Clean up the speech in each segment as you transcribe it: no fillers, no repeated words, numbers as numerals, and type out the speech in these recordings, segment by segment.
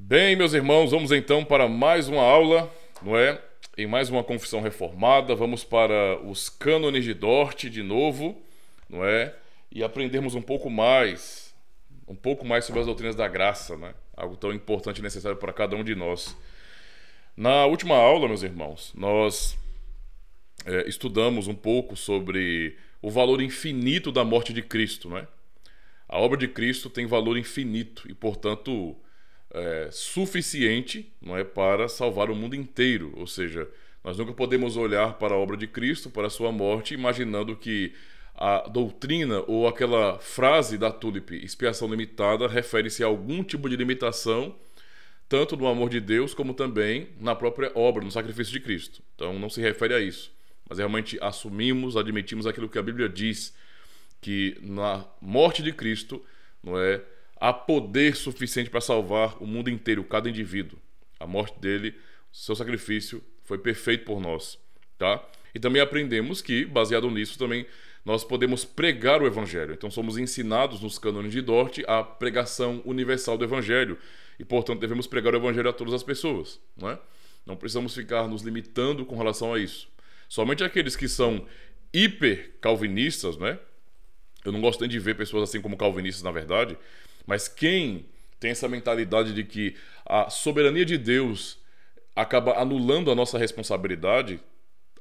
Bem, meus irmãos, vamos então para mais uma aula, não é? Em mais uma confissão reformada, vamos para os cânones de Dort de novo, não é? E aprendermos um pouco mais sobre as doutrinas da graça, né? Algo tão importante e necessário para cada um de nós. Na última aula, meus irmãos, nós estudamos um pouco sobre o valor infinito da morte de Cristo, não é? A obra de Cristo tem valor infinito e, portanto, suficiente, não é, para salvar o mundo inteiro. Ou seja, nós nunca podemos olhar para a obra de Cristo, para a sua morte, imaginando que a doutrina ou aquela frase da Tulip, expiação limitada, refere-se a algum tipo de limitação, tanto no amor de Deus como também na própria obra, no sacrifício de Cristo. Então não se refere a isso, mas realmente assumimos, admitimos aquilo que a Bíblia diz, que na morte de Cristo, não é, há poder suficiente para salvar o mundo inteiro, cada indivíduo. A morte dele, seu sacrifício, foi perfeito por nós, tá? E também aprendemos que, baseado nisso, também nós podemos pregar o Evangelho. Então somos ensinados nos cânones de Dort a pregação universal do Evangelho e, portanto, devemos pregar o Evangelho a todas as pessoas, não é? Não precisamos ficar nos limitando com relação a isso. Somente aqueles que são hiper calvinistas, né? Eu não gosto nem de ver pessoas assim como calvinistas, na verdade, mas quem tem essa mentalidade de que a soberania de Deus acaba anulando a nossa responsabilidade,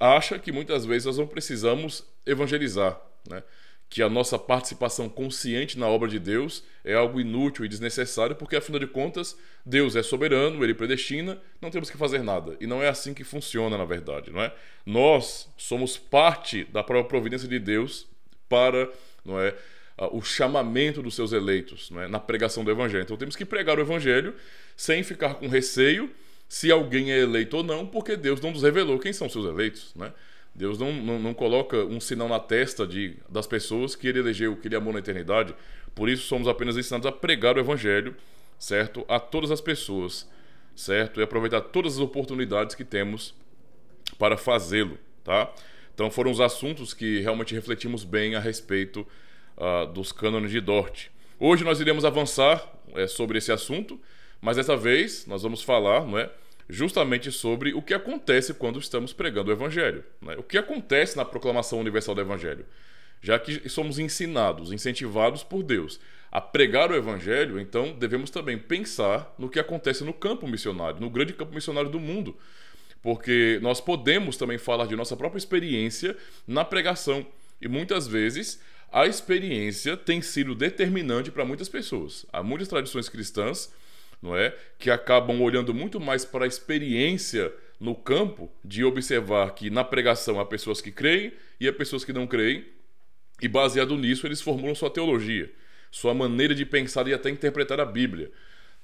acha que muitas vezes nós não precisamos evangelizar, né? Que a nossa participação consciente na obra de Deus é algo inútil e desnecessário, porque afinal de contas Deus é soberano, Ele predestina, não temos que fazer nada. E não é assim que funciona, na verdade, não é? Nós somos parte da própria providência de Deus para, não é, o chamamento dos seus eleitos, não é, na pregação do Evangelho. Então temos que pregar o Evangelho sem ficar com receio se alguém é eleito ou não, porque Deus não nos revelou quem são seus eleitos, né? Deus não coloca um sinal na testa das pessoas que Ele elegeu, que Ele amou na eternidade. Por isso somos apenas ensinados a pregar o Evangelho, certo? A todas as pessoas, certo? E aproveitar todas as oportunidades que temos para fazê-lo, tá? Então foram os assuntos que realmente refletimos bem a respeito dos cânones de Dort. Hoje nós iremos avançar sobre esse assunto, mas dessa vez nós vamos falar, não é, justamente sobre o que acontece quando estamos pregando o Evangelho, né? O que acontece na proclamação universal do Evangelho. Já que somos ensinados, incentivados por Deus a pregar o Evangelho, então devemos também pensar no que acontece no campo missionário, no grande campo missionário do mundo, porque nós podemos também falar de nossa própria experiência na pregação, e muitas vezes a experiência tem sido determinante para muitas pessoas. Há muitas tradições cristãs, não é, que acabam olhando muito mais para a experiência no campo, de observar que na pregação há pessoas que creem e há pessoas que não creem, e baseado nisso eles formulam sua teologia, sua maneira de pensar e até interpretar a Bíblia,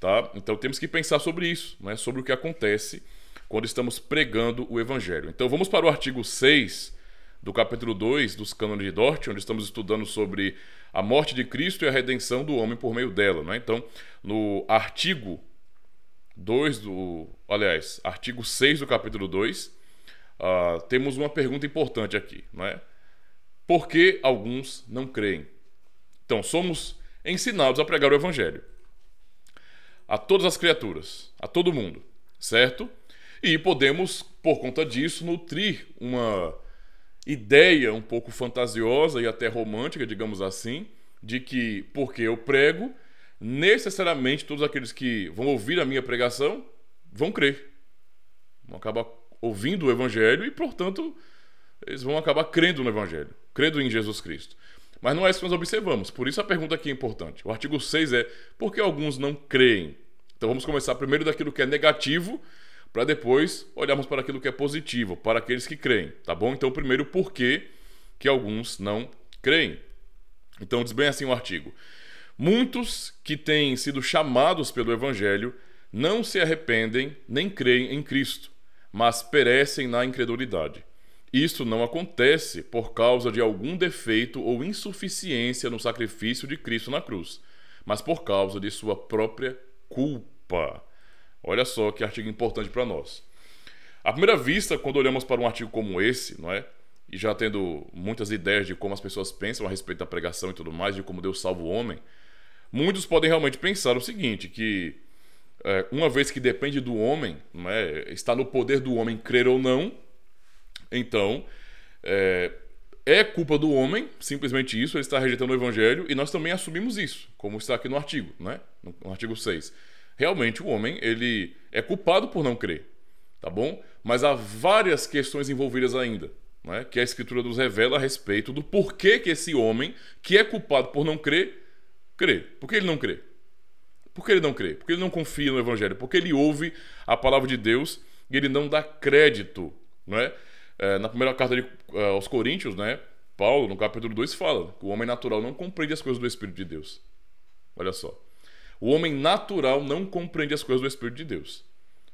tá? Então temos que pensar sobre isso, né? Sobre o que acontece quando estamos pregando o Evangelho. Então vamos para o artigo 6 do capítulo 2 dos cânones de Dort, onde estamos estudando sobre a morte de Cristo e a redenção do homem por meio dela, né? Então, no artigo 2 artigo 6 do capítulo 2, temos uma pergunta importante aqui, não é? Por que alguns não creem? Então, somos ensinados a pregar o Evangelho a todas as criaturas, a todo mundo, certo? E podemos, por conta disso, nutrir uma ideia um pouco fantasiosa e até romântica, digamos assim, de que, porque eu prego, necessariamente todos aqueles que vão ouvir a minha pregação vão crer. Vão acabar ouvindo o Evangelho e, portanto, eles vão acabar crendo no Evangelho, crendo em Jesus Cristo. Mas não é isso que nós observamos. Por isso a pergunta aqui é importante. O artigo 6 é: por que alguns não creem? Então vamos começar primeiro daquilo que é negativo, para depois olharmos para aquilo que é positivo, para aqueles que creem, tá bom? Então, primeiro, por que alguns não creem? Então, diz bem assim o artigo: muitos que têm sido chamados pelo Evangelho não se arrependem nem creem em Cristo, mas perecem na incredulidade. Isto não acontece por causa de algum defeito ou insuficiência no sacrifício de Cristo na cruz, mas por causa de sua própria culpa. Olha só que artigo importante para nós. À primeira vista, quando olhamos para um artigo como esse, não é? E já tendo muitas ideias de como as pessoas pensam a respeito da pregação e tudo mais, de como Deus salva o homem, muitos podem realmente pensar o seguinte, que uma vez que depende do homem, não é? Está no poder do homem crer ou não, então é culpa do homem, simplesmente isso, ele está rejeitando o evangelho, e nós também assumimos isso, como está aqui no artigo, né? No artigo 6. Realmente o homem, ele é culpado por não crer, tá bom? Mas há várias questões envolvidas ainda, né? Que a Escritura nos revela a respeito do porquê que esse homem, que é culpado por não crer, crê. Por que ele não crê? Por que ele não crê? Porque ele não confia no evangelho, porque ele ouve a palavra de Deus e ele não dá crédito, não é? Na primeira carta aos Coríntios, né, Paulo, no capítulo 2, fala que o homem natural não compreende as coisas do Espírito de Deus. Olha só. O homem natural não compreende as coisas do Espírito de Deus.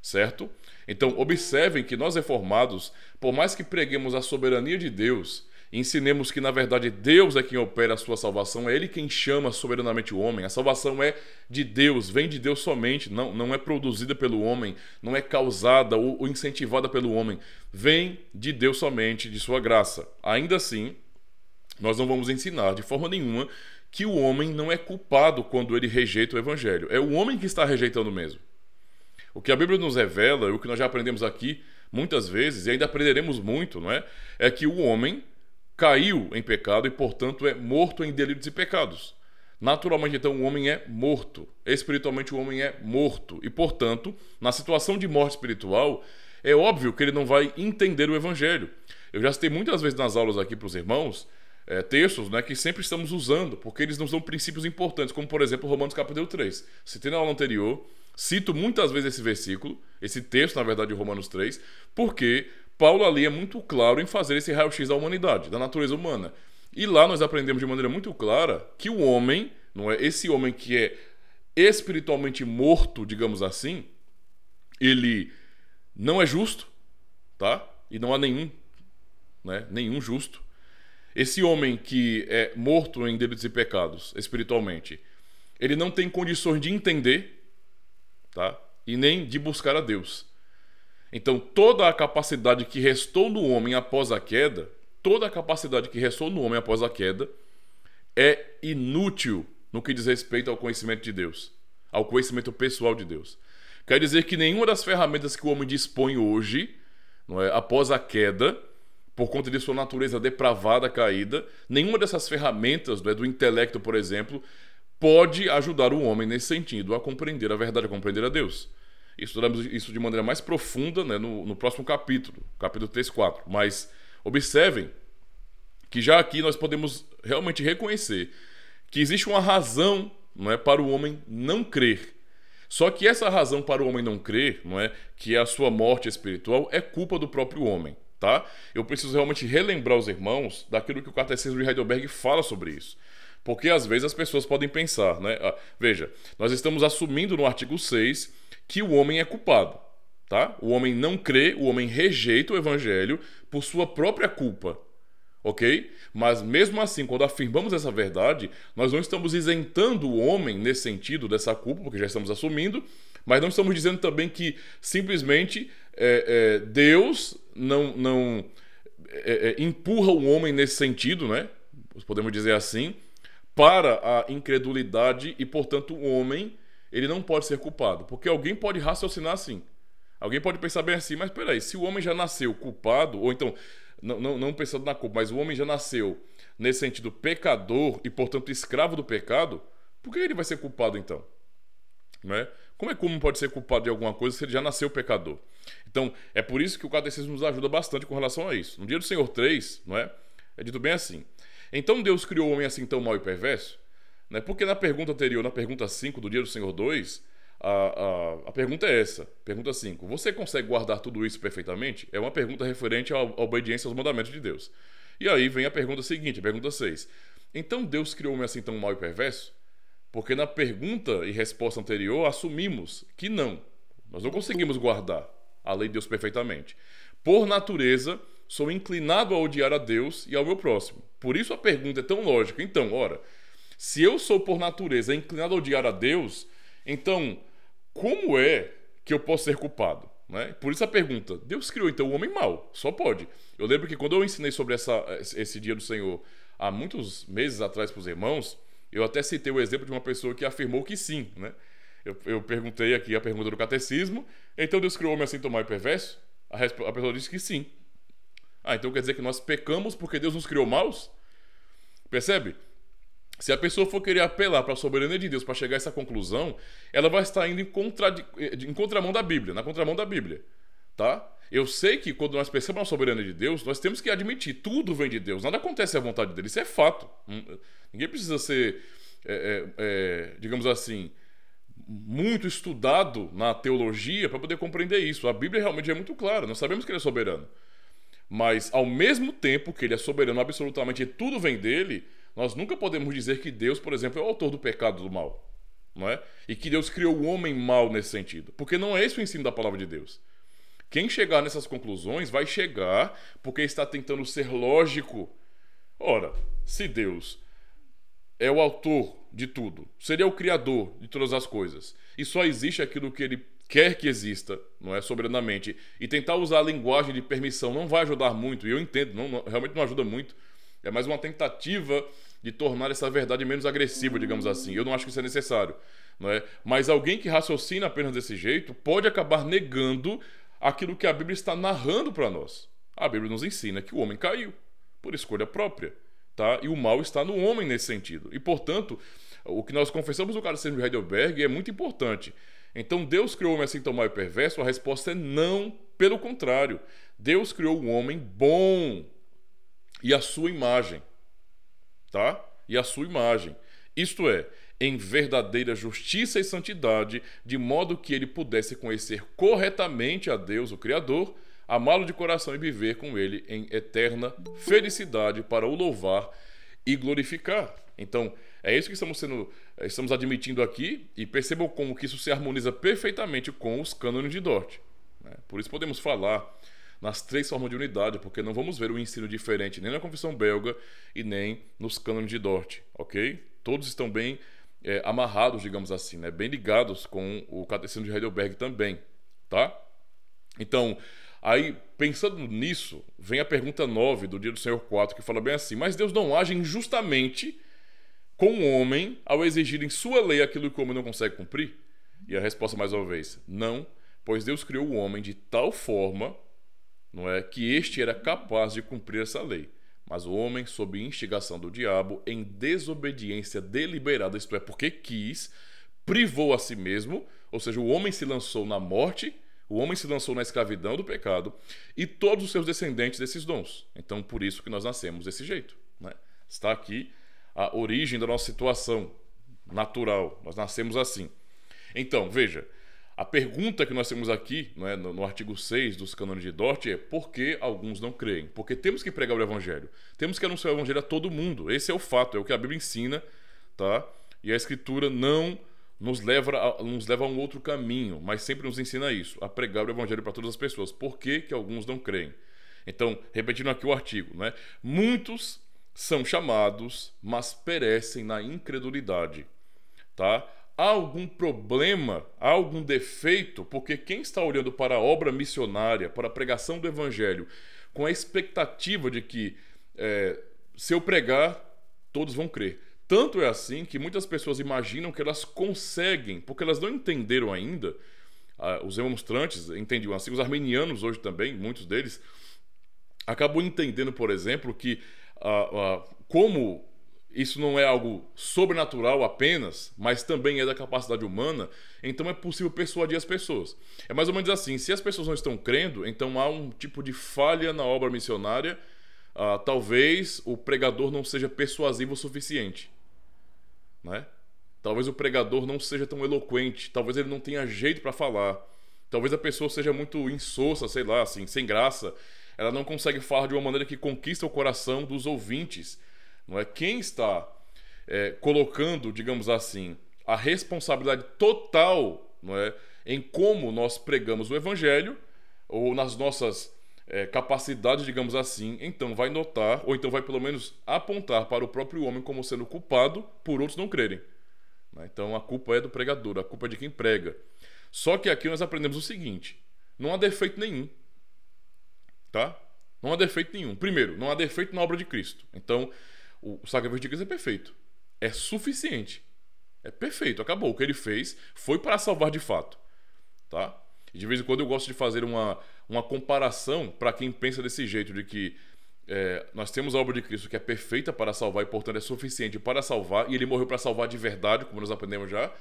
Certo? Então, observem que nós reformados, por mais que preguemos a soberania de Deus, ensinemos que, na verdade, Deus é quem opera a sua salvação, é Ele quem chama soberanamente o homem. A salvação é de Deus, vem de Deus somente, não é produzida pelo homem, não é causada ou incentivada pelo homem. Vem de Deus somente, de sua graça. Ainda assim, nós não vamos ensinar de forma nenhuma que o homem não é culpado quando ele rejeita o evangelho. É o homem que está rejeitando mesmo. O que a Bíblia nos revela, o que nós já aprendemos aqui muitas vezes, e ainda aprenderemos muito, não é? É que o homem caiu em pecado e, portanto, é morto em delitos e pecados. Naturalmente, então, o homem é morto. Espiritualmente, o homem é morto. E, portanto, na situação de morte espiritual, é óbvio que ele não vai entender o evangelho. Eu já citei muitas vezes nas aulas aqui para os irmãos textos, né, que sempre estamos usando, porque eles nos dão princípios importantes, como, por exemplo, Romanos capítulo 3. Citei na aula anterior, cito muitas vezes esse versículo, esse texto, na verdade, de Romanos 3, porque Paulo ali é muito claro em fazer esse raio-x da humanidade, da natureza humana. E lá nós aprendemos de maneira muito clara que o homem, não é esse homem que é espiritualmente morto, digamos assim, ele não é justo, tá? E não há nenhum justo. Esse homem que é morto em delitos e pecados, espiritualmente, ele não tem condições de entender, tá? E nem de buscar a Deus. Então, toda a capacidade que restou no homem após a queda, é inútil no que diz respeito ao conhecimento de Deus, ao conhecimento pessoal de Deus. Quer dizer que nenhuma das ferramentas que o homem dispõe hoje, não é, após a queda, por conta de sua natureza depravada, caída, nenhuma dessas ferramentas, do intelecto, por exemplo, pode ajudar o homem nesse sentido, a compreender a verdade, a compreender a Deus. Estudamos isso de maneira mais profunda, né, no próximo capítulo 3, 4. Mas observem que já aqui nós podemos realmente reconhecer que existe uma razão, não é, para o homem não crer. Só que essa razão para o homem não crer, não é, que é a sua morte espiritual, é culpa do próprio homem. Tá? Eu preciso realmente relembrar os irmãos daquilo que o Catecismo de Heidelberg fala sobre isso. Porque às vezes as pessoas podem pensar, né? Veja, nós estamos assumindo no artigo 6 que o homem é culpado. Tá? O homem não crê, o homem rejeita o evangelho por sua própria culpa. Ok? Mas mesmo assim, quando afirmamos essa verdade, nós não estamos isentando o homem nesse sentido dessa culpa, porque já estamos assumindo, mas não estamos dizendo também que simplesmente Deus não empurra o homem nesse sentido, né? Podemos dizer assim, para a incredulidade e, portanto, o homem ele não pode ser culpado. Porque alguém pode raciocinar assim. Alguém pode pensar bem assim, mas peraí, se o homem já nasceu culpado, ou então, não pensando na culpa, mas o homem já nasceu nesse sentido pecador e, portanto, escravo do pecado, por que ele vai ser culpado então? Não é? Como é que o homem pode ser culpado de alguma coisa se ele já nasceu pecador? Então, é por isso que o Catecismo nos ajuda bastante com relação a isso. No Dia do Senhor 3, não é? É dito bem assim. Então Deus criou o homem assim tão mau e perverso? Né? Porque na pergunta anterior, na pergunta 5 do Dia do Senhor 2, a pergunta é essa. Pergunta 5. Você consegue guardar tudo isso perfeitamente? É uma pergunta referente à obediência aos mandamentos de Deus. E aí vem a pergunta seguinte, a pergunta 6. Então Deus criou o homem assim tão mau e perverso? Porque na pergunta e resposta anterior assumimos que não. Nós não conseguimos guardar a lei de Deus perfeitamente. Por natureza, sou inclinado a odiar a Deus e ao meu próximo. Por isso a pergunta é tão lógica. Então, ora, se eu sou por natureza inclinado a odiar a Deus, então como é que eu posso ser culpado? Né? Por isso a pergunta, Deus criou então o homem mau? Só pode. Eu lembro que quando eu ensinei sobre esse Dia do Senhor há muitos meses atrás para os irmãos, eu até citei o exemplo de uma pessoa que afirmou que sim, né? Eu perguntei aqui a pergunta do catecismo. Então Deus criou o homem assim tão mau e perverso? A pessoa disse que sim. Então quer dizer que nós pecamos porque Deus nos criou maus? Percebe? Se a pessoa for querer apelar para a soberania de Deus para chegar a essa conclusão, ela vai estar indo em contramão da Bíblia, na contramão da Bíblia, tá? Eu sei que quando nós pensamos na soberania de Deus, nós temos que admitir, tudo vem de Deus, nada acontece à vontade dele, isso é fato. Ninguém precisa ser, digamos assim, muito estudado na teologia para poder compreender isso. A Bíblia realmente é muito clara, nós sabemos que ele é soberano. Mas, ao mesmo tempo que ele é soberano absolutamente e tudo vem dele, nós nunca podemos dizer que Deus, por exemplo, é o autor do pecado, do mal. Não é? E que Deus criou o homem mau nesse sentido. Porque não é esse o ensino da palavra de Deus. Quem chegar nessas conclusões vai chegar porque está tentando ser lógico. Ora, se Deus é o autor de tudo, se ele é o criador de todas as coisas, e só existe aquilo que ele quer que exista, não é, soberanamente, e tentar usar a linguagem de permissão não vai ajudar muito, e eu entendo, realmente não ajuda muito, é mais uma tentativa de tornar essa verdade menos agressiva, digamos assim. Eu não acho que isso é necessário, não é? Mas alguém que raciocina apenas desse jeito pode acabar negando aquilo que a Bíblia está narrando para nós. A Bíblia nos ensina que o homem caiu por escolha própria, tá? E o mal está no homem nesse sentido. E, portanto, o que nós confessamos no Catecismo de Heidelberg é muito importante. Então, Deus criou o homem assim tão mau e perverso? A resposta é não, pelo contrário. Deus criou o homem bom e a sua imagem, tá? E a sua imagem. Isto é, em verdadeira justiça e santidade, de modo que ele pudesse conhecer corretamente a Deus, o Criador, amá-lo de coração e viver com ele em eterna felicidade para o louvar e glorificar. Então, é isso que estamos admitindo aqui, e percebam como que isso se harmoniza perfeitamente com os cânones de Dort, né? Por isso podemos falar nas três formas de unidade, porque não vamos ver um ensino diferente nem na confissão belga e nem nos cânones de Dort, ok? Todos estão bem amarrados, digamos assim, né? Bem ligados com o Catecismo de Heidelberg também, tá? Então, aí, pensando nisso, vem a pergunta 9 do Dia do Senhor 4, que fala bem assim: mas Deus não age injustamente com o homem ao exigir em sua lei aquilo que o homem não consegue cumprir? E a resposta, mais uma vez, não, pois Deus criou o homem de tal forma, não é, que este era capaz de cumprir essa lei. Mas o homem, sob instigação do diabo, em desobediência deliberada, isto é, porque quis, privou a si mesmo, ou seja, o homem se lançou na morte, o homem se lançou na escravidão do pecado, e todos os seus descendentes desses dons. Então, por isso que nós nascemos desse jeito, né? Está aqui a origem da nossa situação natural. Nós nascemos assim. Então, veja, a pergunta que nós temos aqui, né, no artigo 6 dos cânones de Dort é: por que alguns não creem? Porque temos que pregar o evangelho. Temos que anunciar o evangelho a todo mundo. Esse é o fato, é o que a Bíblia ensina, tá? E a Escritura não nos leva a um outro caminho, mas sempre nos ensina isso, a pregar o evangelho para todas as pessoas. Por que que alguns não creem? Então, repetindo aqui o artigo, né? Muitos são chamados, mas perecem na incredulidade, tá? Há algum problema, há algum defeito, porque quem está olhando para a obra missionária, para a pregação do evangelho, com a expectativa de que se eu pregar, todos vão crer. Tanto é assim que muitas pessoas imaginam que elas conseguem, porque elas não entenderam ainda, os remonstrantes entendiam assim, os arminianos hoje também, muitos deles, acabam entendendo, por exemplo, que como isso não é algo sobrenatural apenas, mas também é da capacidade humana, então é possível persuadir as pessoas. É mais ou menos assim: se as pessoas não estão crendo, então há um tipo de falha na obra missionária, talvez o pregador não seja persuasivo o suficiente, né? Talvez o pregador não seja tão eloquente, talvez ele não tenha jeito para falar, talvez a pessoa seja muito insossa, sei lá, assim, sem graça, ela não consegue falar de uma maneira que conquista o coração dos ouvintes. Não é? Quem está colocando, digamos assim, a responsabilidade total, não é, em como nós pregamos o evangelho, ou nas nossas capacidades, digamos assim, então vai notar, ou então vai pelo menos apontar para o próprio homem como sendo culpado por outros não crerem. Então a culpa é do pregador, a culpa é de quem prega. Só que aqui nós aprendemos o seguinte: não há defeito nenhum, tá? Não há defeito nenhum. Primeiro, não há defeito na obra de Cristo. Então, o sacrifício de Cristo é perfeito, é suficiente, É perfeito, acabou. O que ele fez foi para salvar de fato, tá? E de vez em quando eu gosto de fazer uma comparação para quem pensa desse jeito, de que nós temos a obra de Cristo que é perfeita para salvar e, portanto, é suficiente para salvar, e ele morreu para salvar de verdade, como nós aprendemos já.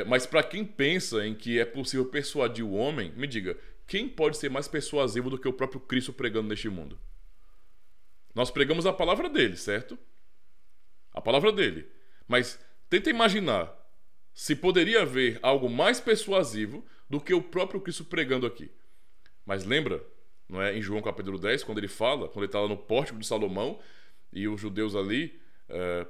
Mas para quem pensa em que é possível persuadir o homem, me diga, quem pode ser mais persuasivo do que o próprio Cristo pregando neste mundo? Nós pregamos a palavra dele, certo? A palavra dele. Mas tenta imaginar se poderia haver algo mais persuasivo do que o próprio Cristo pregando aqui. Mas lembra, não é, em João capítulo 10, quando ele fala, quando ele está lá no pórtico de Salomão e os judeus ali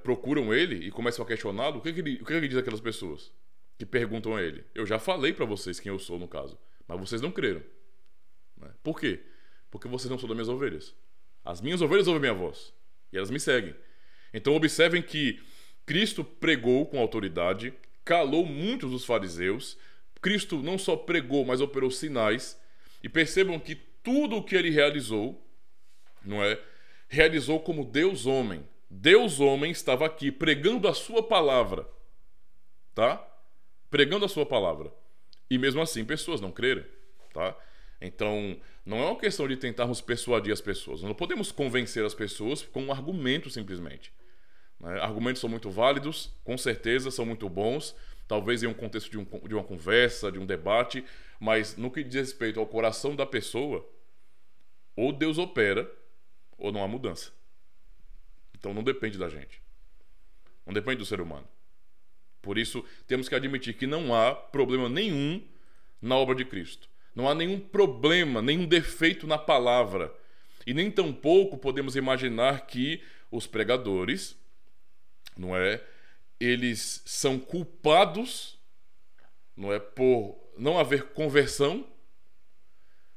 procuram ele e começam a questioná-lo, o que ele diz àquelas pessoas que perguntam a ele? Eu já falei para vocês quem eu sou, no caso, mas vocês não creram. Né? Por quê? Porque vocês não são das minhas ovelhas. As minhas ovelhas ouvem minha voz e elas me seguem. Então observem que Cristo pregou com autoridade, calou muitos dos fariseus. Cristo não só pregou, mas operou sinais. E percebam que tudo o que ele realizou, não é, realizou como Deus homem. Deus homem estava aqui pregando a sua palavra, tá? Pregando a sua palavra. E mesmo assim pessoas não creram, tá? Então, não é uma questão de tentarmos persuadir as pessoas. Nós não podemos convencer as pessoas com um argumento simplesmente. Né? Argumentos são muito válidos, com certeza são muito bons, talvez em um contexto de uma conversa, de um debate, mas no que diz respeito ao coração da pessoa, ou Deus opera, ou não há mudança. Então não depende da gente. Não depende do ser humano. Por isso, temos que admitir que não há problema nenhum na obra de Cristo. Não há nenhum problema, nenhum defeito na palavra. E nem tampouco podemos imaginar que os pregadores, não é, eles são culpados, não é, por não haver conversão,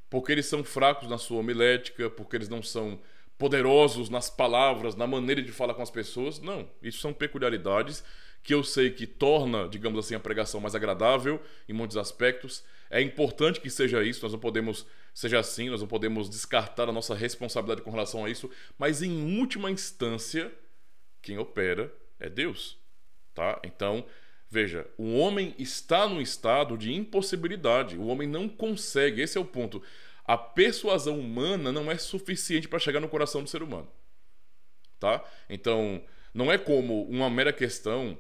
porque eles são fracos na sua homilética, porque eles não são poderosos nas palavras, na maneira de falar com as pessoas. Não, isso são peculiaridades que eu sei que torna, digamos assim, a pregação mais agradável em muitos aspectos. É importante que seja isso, nós não podemos seja assim, nós não podemos descartar a nossa responsabilidade com relação a isso, mas em última instância, quem opera é Deus, tá? Então, veja, o homem está num estado de impossibilidade, o homem não consegue, esse é o ponto. A persuasão humana não é suficiente para chegar no coração do ser humano, tá? Então, não é como uma mera questão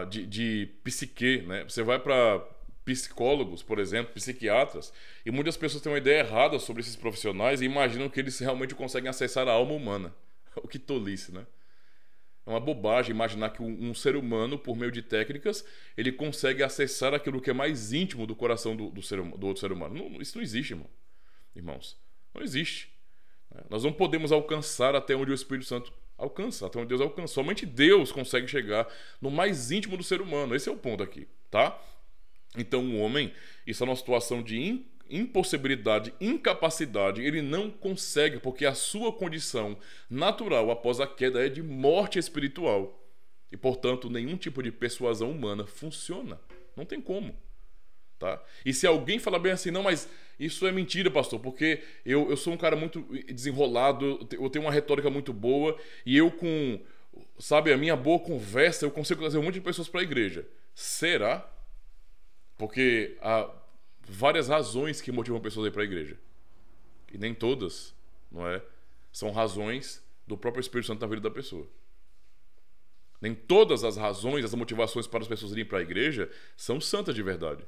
de psique, né? Você vai para psicólogos, por exemplo, psiquiatras, e muitas pessoas têm uma ideia errada sobre esses profissionais e imaginam que eles realmente conseguem acessar a alma humana. O que tolice, né? É uma bobagem imaginar que um ser humano, por meio de técnicas, ele consegue acessar aquilo que é mais íntimo do coração do outro ser humano. Não, isso não existe, irmãos. Não existe. Nós não podemos alcançar até onde o Espírito Santo alcança, até onde Deus alcança. Somente Deus consegue chegar no mais íntimo do ser humano. Esse é o ponto aqui, tá? Então o homem está numa situação de impossibilidade, incapacidade, ele não consegue, porque a sua condição natural após a queda é de morte espiritual. E, portanto, nenhum tipo de persuasão humana funciona. Não tem como. Tá? E se alguém falar bem assim, não, mas isso é mentira, pastor, porque eu sou um cara muito desenrolado, eu tenho uma retórica muito boa, e eu com, sabe, a minha boa conversa, eu consigo trazer um monte de pessoas para a igreja. Será? Porque há várias razões que motivam pessoas a ir para a igreja. E nem todas, não é? São razões do próprio Espírito Santo na vida da pessoa. Nem todas as razões, as motivações para as pessoas irem para a igreja são santas de verdade.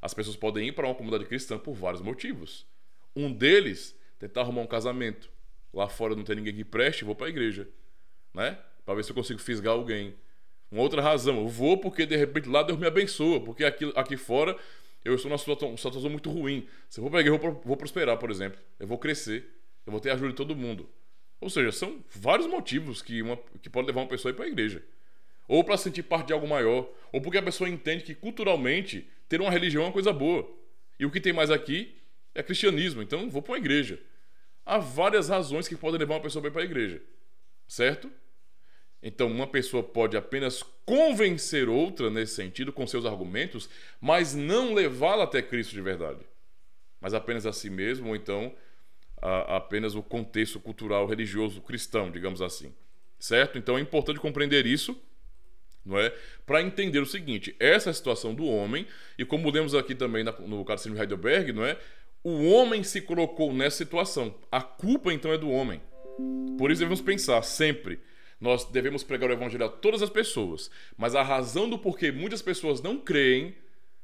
As pessoas podem ir para uma comunidade cristã por vários motivos. Um deles, tentar arrumar um casamento. Lá fora não tem ninguém que preste, vou para a igreja, né? Para ver se eu consigo fisgar alguém. Uma outra razão, eu vou porque de repente lá Deus me abençoa, porque aqui fora eu estou numa situação muito ruim. Se eu vou para a igreja, eu vou prosperar, por exemplo. Eu vou crescer, eu vou ter a ajuda de todo mundo. Ou seja, são vários motivos que podem levar uma pessoa a ir para a igreja. Ou para sentir parte de algo maior, ou porque a pessoa entende que culturalmente ter uma religião é uma coisa boa. E o que tem mais aqui é cristianismo, então vou para uma igreja. Há várias razões que podem levar uma pessoa a ir para a igreja. Certo? Então, uma pessoa pode apenas convencer outra nesse sentido, com seus argumentos, mas não levá-la até Cristo de verdade. Mas apenas a si mesmo, ou então apenas o contexto cultural religioso cristão, digamos assim. Certo? Então é importante compreender isso. não é? Para entender o seguinte, essa é a situação do homem, e como lemos aqui também no Catecismo de Heidelberg, não é? O homem se colocou nessa situação. A culpa, então, é do homem. Por isso devemos pensar sempre, nós devemos pregar o evangelho a todas as pessoas, mas a razão do porquê muitas pessoas não creem,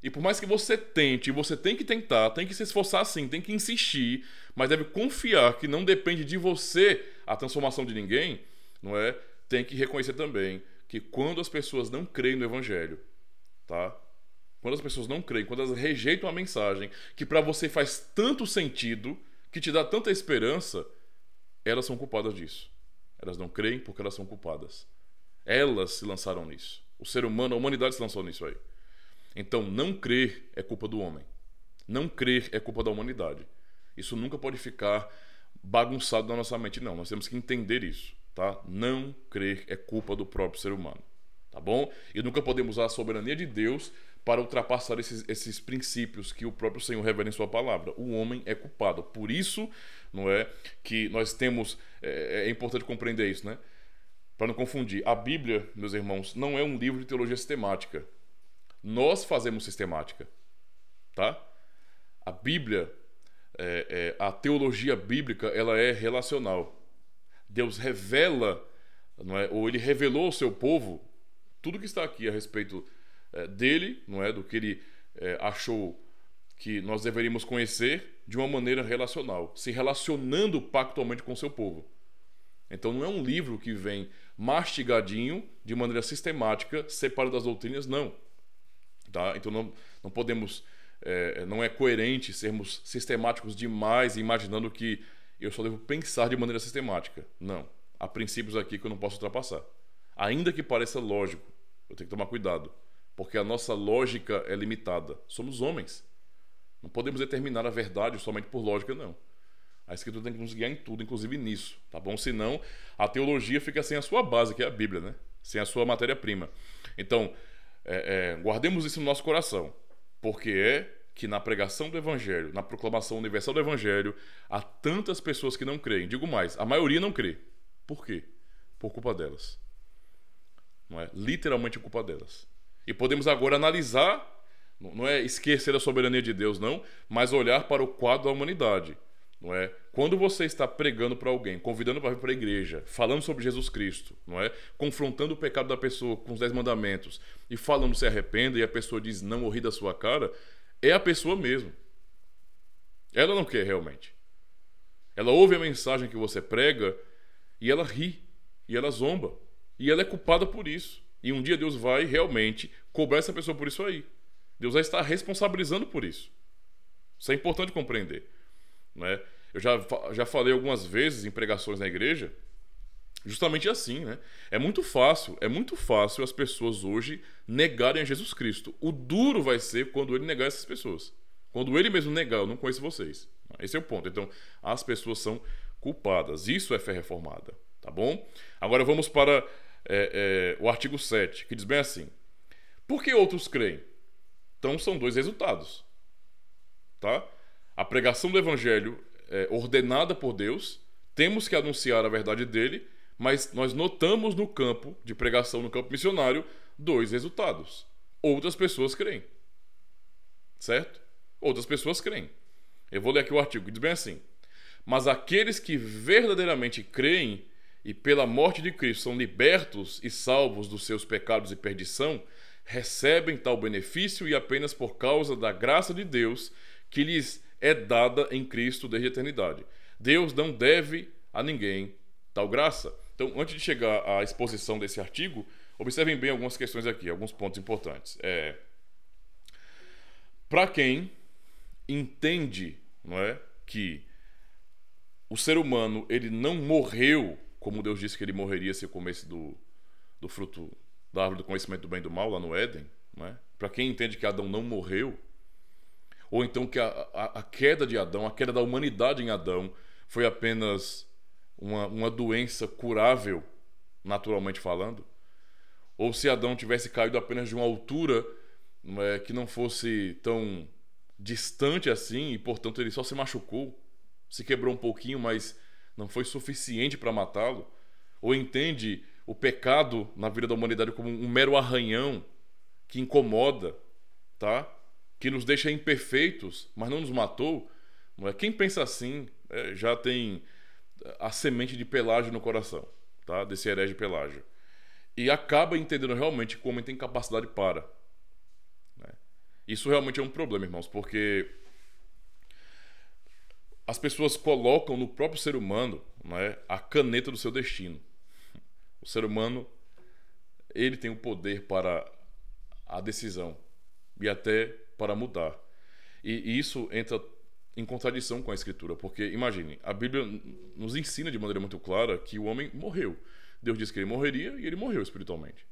e por mais que você tente, você tem que tentar, tem que se esforçar sim, tem que insistir, mas deve confiar que não depende de você a transformação de ninguém, não é? Tem que reconhecer também que quando as pessoas não creem no evangelho, tá? Quando as pessoas não creem, quando elas rejeitam a mensagem, que para você faz tanto sentido, que te dá tanta esperança, elas são culpadas disso. Elas não creem porque elas são culpadas. Elas se lançaram nisso. O ser humano, a humanidade se lançou nisso aí. Então, não crer é culpa do homem. Não crer é culpa da humanidade. Isso nunca pode ficar bagunçado na nossa mente, não. Nós temos que entender isso, tá? Não crer é culpa do próprio ser humano, tá bom? E nunca podemos usar a soberania de Deus para ultrapassar esses princípios que o próprio Senhor revela em sua palavra. O homem é culpado. Por isso, não é, que nós temos... É importante compreender isso, né? Para não confundir. A Bíblia, meus irmãos, não é um livro de teologia sistemática. Nós fazemos sistemática, tá? A Bíblia, a teologia bíblica, ela é relacional. Deus revela, não é, ou ele revelou ao seu povo tudo que está aqui a respeito dele, não é, do que ele achou que nós deveríamos conhecer de uma maneira relacional, se relacionando pactualmente com o seu povo. Então não é um livro que vem mastigadinho, de maneira sistemática, separado das doutrinas, não. Tá? Então não podemos, não é coerente sermos sistemáticos demais, imaginando que eu só devo pensar de maneira sistemática. Não. Há princípios aqui que eu não posso ultrapassar. Ainda que pareça lógico, eu tenho que tomar cuidado, porque a nossa lógica é limitada. Somos homens. Não podemos determinar a verdade somente por lógica, não. A Escritura tem que nos guiar em tudo, inclusive nisso, tá bom? Senão, a teologia fica sem a sua base, que é a Bíblia, né? Sem a sua matéria-prima. Então, guardemos isso no nosso coração, porque é que na pregação do Evangelho, na proclamação universal do Evangelho, há tantas pessoas que não creem. Digo mais, a maioria não crê. Por quê? Por culpa delas. Não é? Literalmente culpa delas. E podemos agora analisar, não é esquecer a soberania de Deus, não, mas olhar para o quadro da humanidade. Não é? Quando você está pregando para alguém, convidando para vir para a igreja, falando sobre Jesus Cristo, não é? Confrontando o pecado da pessoa com os 10 mandamentos e falando se arrependa e a pessoa diz não, ri da sua cara, é a pessoa mesmo. Ela não quer realmente. Ela ouve a mensagem que você prega e ela ri, e ela zomba, e ela é culpada por isso. E um dia Deus vai realmente cobrar essa pessoa por isso aí. Deus vai estar responsabilizando por isso. Isso é importante compreender. Né? Eu já falei algumas vezes em pregações na igreja justamente assim, né? É muito fácil as pessoas hoje negarem a Jesus Cristo. O duro vai ser quando ele negar essas pessoas. Quando ele mesmo negar, eu não conheço vocês. Esse é o ponto. Então, as pessoas são culpadas. Isso é fé reformada, tá bom? Agora vamos para o artigo 7, que diz bem assim: por que outros creem? Então são dois resultados, tá? A pregação do Evangelho é ordenada por Deus, temos que anunciar a verdade dele, mas nós notamos no campo de pregação, no campo missionário, dois resultados. Outras pessoas creem. Certo? Outras pessoas creem. Eu vou ler aqui o artigo, que diz bem assim: mas aqueles que verdadeiramente creem e pela morte de Cristo são libertos e salvos dos seus pecados e perdição, recebem tal benefício e apenas por causa da graça de Deus que lhes é dada em Cristo desde a eternidade. Deus não deve a ninguém tal graça. Então, antes de chegar à exposição desse artigo, observem bem algumas questões aqui, alguns pontos importantes. Para quem entende, não é, que o ser humano ele não morreu, como Deus disse que ele morreria se comesse do fruto da árvore do conhecimento do bem e do mal, lá no Éden, não é? Para quem entende que Adão não morreu, ou então que a queda de Adão, a queda da humanidade em Adão, foi apenas uma doença curável, naturalmente falando, ou se Adão tivesse caído apenas de uma altura que não fosse tão distante assim, e portanto ele só se machucou, se quebrou um pouquinho, mas não foi suficiente para matá-lo, ou entende o pecado na vida da humanidade como um mero arranhão que incomoda, tá? Que nos deixa imperfeitos, mas não nos matou, não é? Quem pensa assim já tem a semente de Pelágio no coração, tá? Desse herege Pelágio. E acaba entendendo realmente que o homem tem capacidade para. Né? Isso realmente é um problema, irmãos, porque as pessoas colocam no próprio ser humano, né, a caneta do seu destino. O ser humano, ele tem o poder para a decisão e até para mudar. E isso entra em contradição com a Escritura, porque, imagine, a Bíblia nos ensina de maneira muito clara que o homem morreu. Deus disse que ele morreria e ele morreu espiritualmente.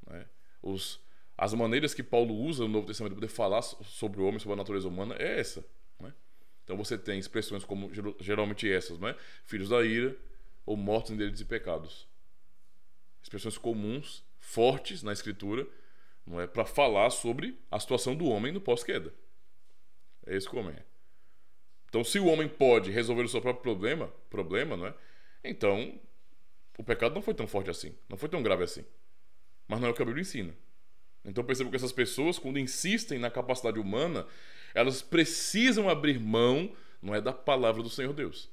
Né? As maneiras que Paulo usa no Novo Testamento para poder falar sobre o homem, sobre a natureza humana, é essa. Né? Então você tem expressões como geralmente essas, né? Filhos da ira ou mortos em delitos e pecados. Expressões comuns, fortes na Escritura, não é, para falar sobre a situação do homem no pós-queda. É esse que o homem é. Então, se o homem pode resolver o seu próprio problema, não é? Então, o pecado não foi tão forte assim, não foi tão grave assim. Mas não é o que a Bíblia ensina. Então, percebo que essas pessoas, quando insistem na capacidade humana, elas precisam abrir mão, não é, da palavra do Senhor Deus.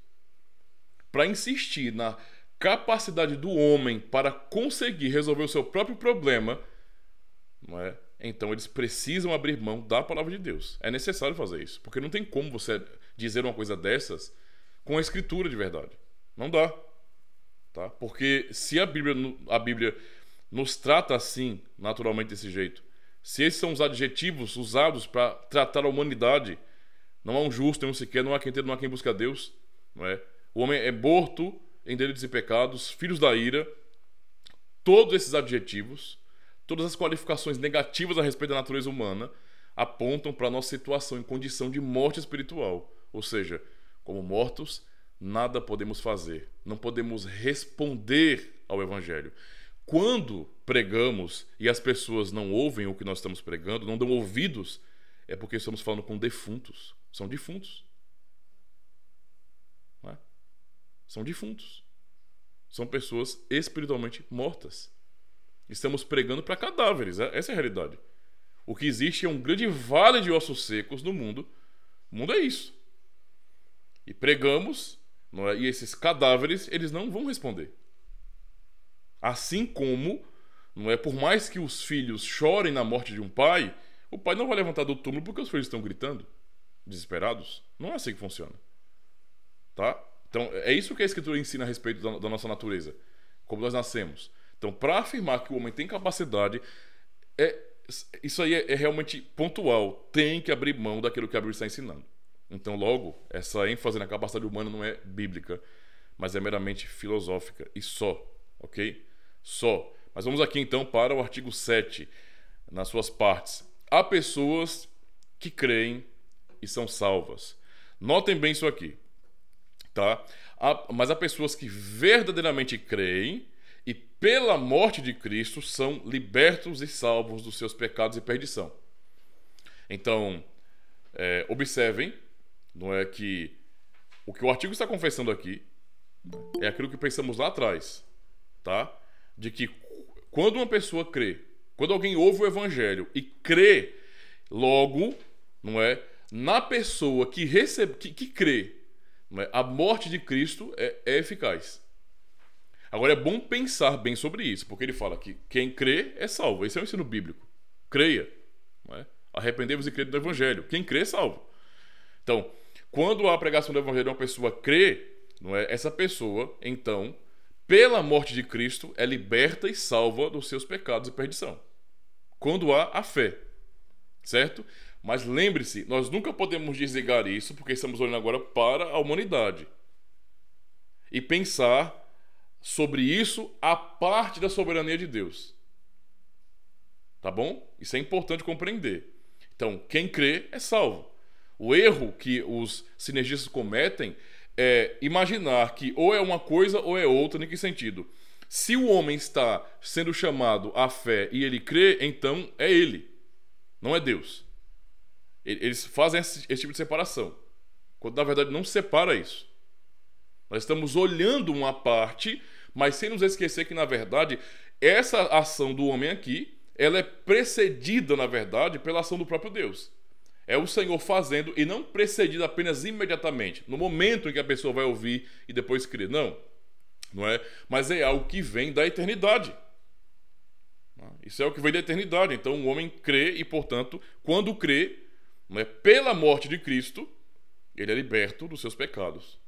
Para insistir na capacidade do homem para conseguir resolver o seu próprio problema, não é? Então eles precisam abrir mão da palavra de Deus. É necessário fazer isso, porque não tem como você dizer uma coisa dessas com a Escritura de verdade. Não dá, tá? Porque se a Bíblia nos trata assim, naturalmente desse jeito, se esses são os adjetivos usados para tratar a humanidade, não há um justo, nenhum sequer, não há quem entenda, não há quem busque a Deus, não é? O homem é morto em delitos e pecados, filhos da ira, todos esses adjetivos, todas as qualificações negativas a respeito da natureza humana apontam para a nossa situação em condição de morte espiritual. Ou seja, como mortos, nada podemos fazer. Não podemos responder ao Evangelho. Quando pregamos e as pessoas não ouvem o que nós estamos pregando, não dão ouvidos, é porque estamos falando com defuntos. São defuntos. Não é? São defuntos. São pessoas espiritualmente mortas. Estamos pregando para cadáveres, essa é a realidade. O que existe é um grande vale de ossos secos no mundo. O mundo é isso. E pregamos, não é? E esses cadáveres, eles não vão responder. Assim como, não é, por mais que os filhos chorem na morte de um pai, o pai não vai levantar do túmulo porque os filhos estão gritando, desesperados. Não é assim que funciona. Tá? Então, é isso que a Escritura ensina a respeito da nossa natureza, como nós nascemos. Então, para afirmar que o homem tem capacidade, isso aí é realmente pontual. Tem que abrir mão daquilo que a Bíblia está ensinando. Então, logo, essa ênfase na capacidade humana não é bíblica, mas é meramente filosófica e só, ok? Só. Mas vamos aqui então para o artigo 7, nas suas partes. Há pessoas que creem e são salvas. Notem bem isso aqui, tá? Mas há pessoas que verdadeiramente creem e pela morte de Cristo são libertos e salvos dos seus pecados e perdição. Então, observem, não é, que o artigo está confessando aqui é aquilo que pensamos lá atrás, tá? De que quando uma pessoa crê, quando alguém ouve o Evangelho e crê, logo, não é, na pessoa que crê, não é, a morte de Cristo é eficaz. Agora é bom pensar bem sobre isso, porque ele fala que quem crê é salvo. Esse é o ensino bíblico. Creia. Não é? Arrependei-vos e crede no Evangelho. Quem crê é salvo. Então, quando a pregação do Evangelho uma pessoa crê, não é? Essa pessoa, então, pela morte de Cristo, é liberta e salva dos seus pecados e perdição. Quando há a fé. Certo? Mas lembre-se, nós nunca podemos desligar isso, porque estamos olhando agora para a humanidade. E pensar sobre isso a parte da soberania de Deus. Tá bom? Isso é importante compreender. Então, quem crê é salvo. O erro que os sinergistas cometem é imaginar que ou é uma coisa ou é outra. Em que sentido? Se o homem está sendo chamado à fé e ele crê, então é ele, não é Deus. Eles fazem esse tipo de separação, quando na verdade não separa isso. Nós estamos olhando uma parte mas sem nos esquecer que, na verdade, essa ação do homem aqui, ela é precedida, na verdade, pela ação do próprio Deus. É o Senhor fazendo e não precedida apenas imediatamente, no momento em que a pessoa vai ouvir e depois crer. Não é? Mas é algo que vem da eternidade. Isso é o que vem da eternidade. Então o homem crê e, portanto, quando crê, não é, pela morte de Cristo, ele é liberto dos seus pecados,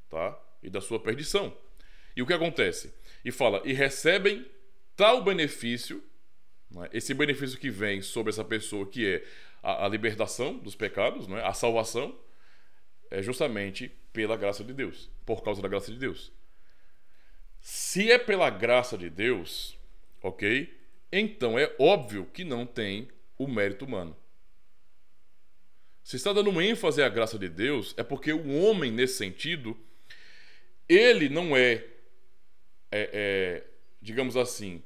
tá? E da sua perdição. E o que acontece? E fala, e recebem tal benefício, não é? Esse benefício que vem sobre essa pessoa, que é a libertação dos pecados, não é? A salvação, é justamente pela graça de Deus, por causa da graça de Deus. Se é pela graça de Deus, ok? Então é óbvio que não tem o mérito humano. Se está dando uma ênfase à graça de Deus, é porque o homem, nesse sentido, ele não digamos assim,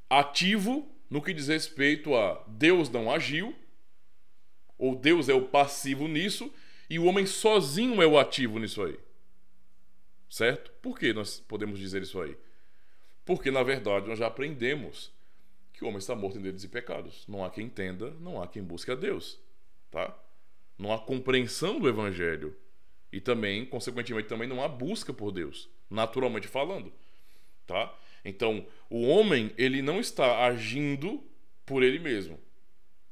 ativo no que diz respeito a Deus não agiu, ou Deus é o passivo nisso, e o homem sozinho é o ativo nisso aí. Certo? Por que nós podemos dizer isso aí? Porque, na verdade, nós já aprendemos que o homem está morto em delitos e pecados. Não há quem entenda, não há quem busque a Deus. Tá? Não há compreensão do Evangelho. E também, consequentemente, também não há busca por Deus, naturalmente falando. Tá? Então, o homem, ele não está agindo por ele mesmo,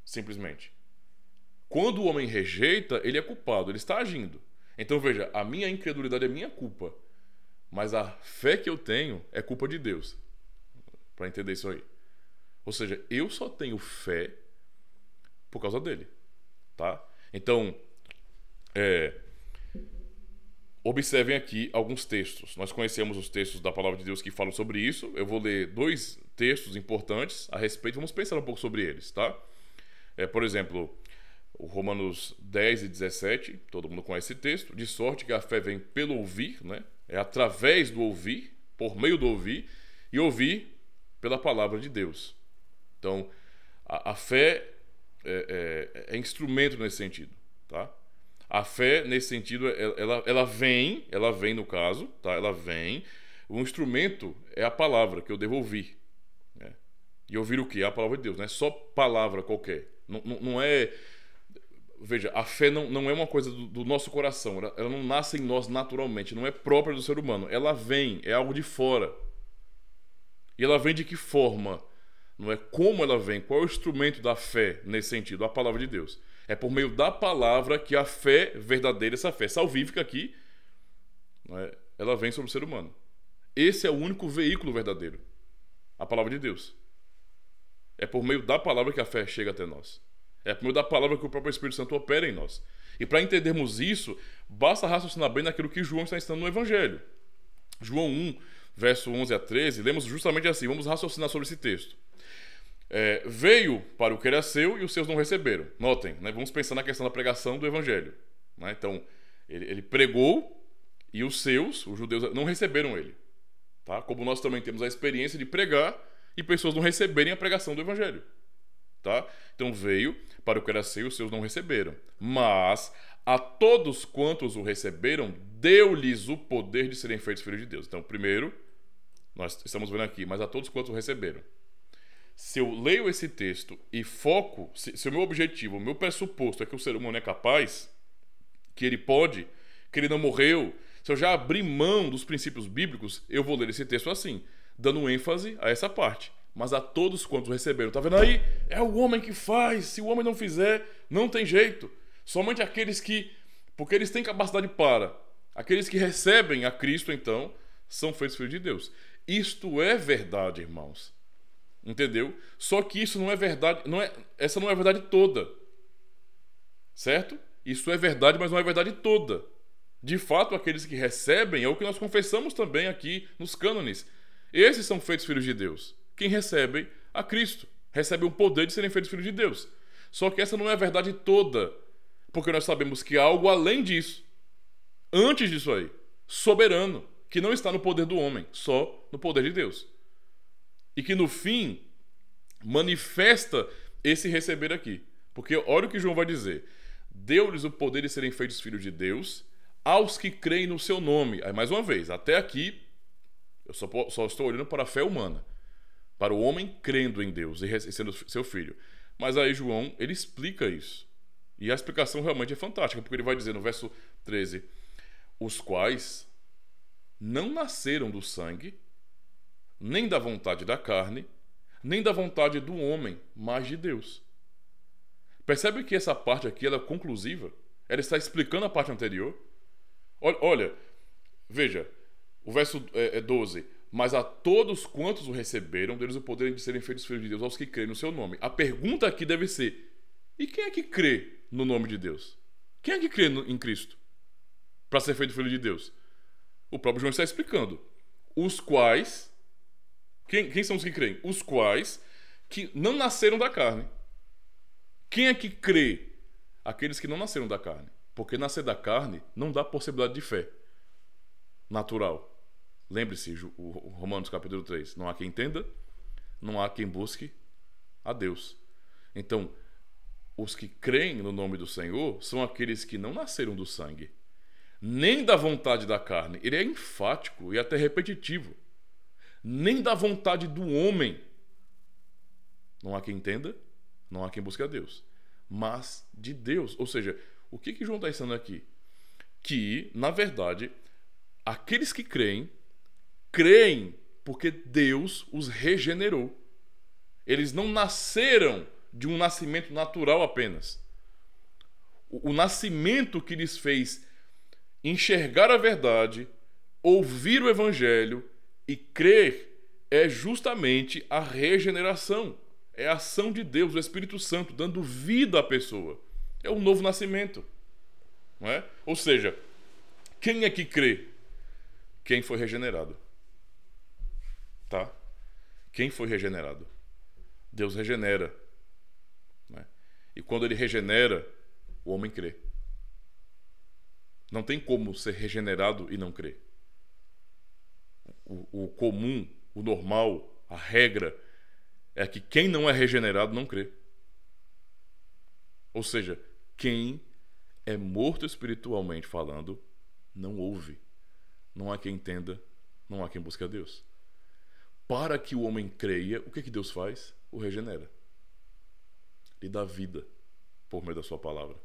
simplesmente. Quando o homem rejeita, ele é culpado, ele está agindo. Então, veja, a minha incredulidade é minha culpa, mas a fé que eu tenho é culpa de Deus, para entender isso aí. Ou seja, eu só tenho fé por causa dele, tá? Então, observem aqui alguns textos. Nós conhecemos os textos da Palavra de Deus que falam sobre isso. Eu vou ler 2 textos importantes a respeito. Vamos pensar um pouco sobre eles, tá? Por exemplo, o Romanos 10 e 17. Todo mundo conhece esse texto. De sorte que a fé vem pelo ouvir, né? É através do ouvir, por meio do ouvir, e ouvir pela Palavra de Deus. Então, a fé é instrumento nesse sentido, tá? A fé, nesse sentido, ela vem no caso, tá? Ela vem. O instrumento é a palavra que eu devo ouvir, né? E ouvir o quê? A palavra de Deus, não é só palavra qualquer. Não é... Veja, a fé não é uma coisa do nosso coração. Ela não nasce em nós naturalmente, não é própria do ser humano. Ela vem, é algo de fora. E ela vem de que forma? Não é como ela vem, qual é o instrumento da fé nesse sentido? A palavra de Deus. É por meio da palavra que a fé verdadeira, essa fé salvífica aqui, não é? Ela vem sobre o ser humano. Esse é o único veículo verdadeiro. A palavra de Deus. É por meio da palavra que a fé chega até nós. É por meio da palavra que o próprio Espírito Santo opera em nós. E para entendermos isso, basta raciocinar bem naquilo que João está ensinando no Evangelho. João 1, verso 11 a 13, lemos justamente assim. Vamos raciocinar sobre esse texto. Veio para o que era seu e os seus não receberam. Notem, né? Vamos pensar na questão da pregação do Evangelho, né? Então, ele pregou e os seus, os judeus, não receberam ele, tá? Como nós também temos a experiência de pregar e pessoas não receberem a pregação do Evangelho, tá? Então, veio para o que era seu e os seus não receberam. Mas a todos quantos o receberam, deu-lhes o poder de serem feitos filhos de Deus. Então, primeiro, nós estamos vendo aqui, mas a todos quantos o receberam. Se eu leio esse texto e foco, se o meu objetivo, o meu pressuposto é que o ser humano é capaz, que ele pode, que ele não morreu, se eu já abrir mão dos princípios bíblicos, eu vou ler esse texto assim, dando ênfase a essa parte. Mas a todos quantos receberam, tá vendo aí? É o homem que faz, se o homem não fizer, não tem jeito. Somente aqueles que, porque eles têm capacidade para, aqueles que recebem a Cristo, então, são feitos filhos de Deus. Isto é verdade, irmãos. Entendeu? Só que isso não é verdade, essa não é a verdade toda. Certo? Isso é verdade, mas não é verdade toda. De fato, aqueles que recebem é o que nós confessamos também aqui nos cânones. Esses são feitos filhos de Deus. Quem recebe a Cristo, recebe o poder de serem feitos filhos de Deus. Só que essa não é a verdade toda, porque nós sabemos que há algo além disso, antes disso aí, soberano, que não está no poder do homem, só no poder de Deus. E que no fim manifesta esse receber aqui. Porque olha o que João vai dizer. Deu-lhes o poder de serem feitos filhos de Deus aos que creem no seu nome. Aí mais uma vez, até aqui Eu só estou olhando para a fé humana, para o homem crendo em Deus e sendo seu filho. Mas aí João, ele explica isso. E a explicação realmente é fantástica, porque ele vai dizer no verso 13: os quais não nasceram do sangue, nem da vontade da carne, nem da vontade do homem, mas de Deus. Percebe que essa parte aqui ela é conclusiva? Ela está explicando a parte anterior. Olha, veja, o verso 12: mas a todos quantos o receberam, deles o poder de serem feitos filhos de Deus, aos que creem no seu nome. A pergunta aqui deve ser: e quem é que crê no nome de Deus? Quem é que crê em Cristo para ser feito filho de Deus? O próprio João está explicando. Os quais... Quem são os que creem? Os quais que não nasceram da carne. Quem é que crê? Aqueles que não nasceram da carne. Porque nascer da carne não dá possibilidade de fé natural. Lembre-se, o Romanos capítulo 3. Não há quem entenda, não há quem busque a Deus. Então, os que creem no nome do Senhor são aqueles que não nasceram do sangue, nem da vontade da carne. Ele é enfático e até repetitivo. Nem da vontade do homem. Não há quem entenda, não há quem busque a Deus, mas de Deus. Ou seja, o que João está ensinando aqui? Que, na verdade, aqueles que creem porque Deus os regenerou. Eles não nasceram de um nascimento natural apenas. O nascimento que lhes fez enxergar a verdade, ouvir o Evangelho e crer é justamente a regeneração. É a ação de Deus, o Espírito Santo, dando vida à pessoa. É o novo nascimento. Não é? Ou seja, quem é que crê? Quem foi regenerado. Tá? Quem foi regenerado? Deus regenera. Não é? E quando ele regenera, o homem crê. Não tem como ser regenerado e não crer. O comum, o normal, a regra é que quem não é regenerado não crê. Ou seja, quem é morto espiritualmente falando não ouve. Não há quem entenda, não há quem busque a Deus. Para que o homem creia, o que Deus faz? O regenera. Lhe dá vida por meio da sua palavra.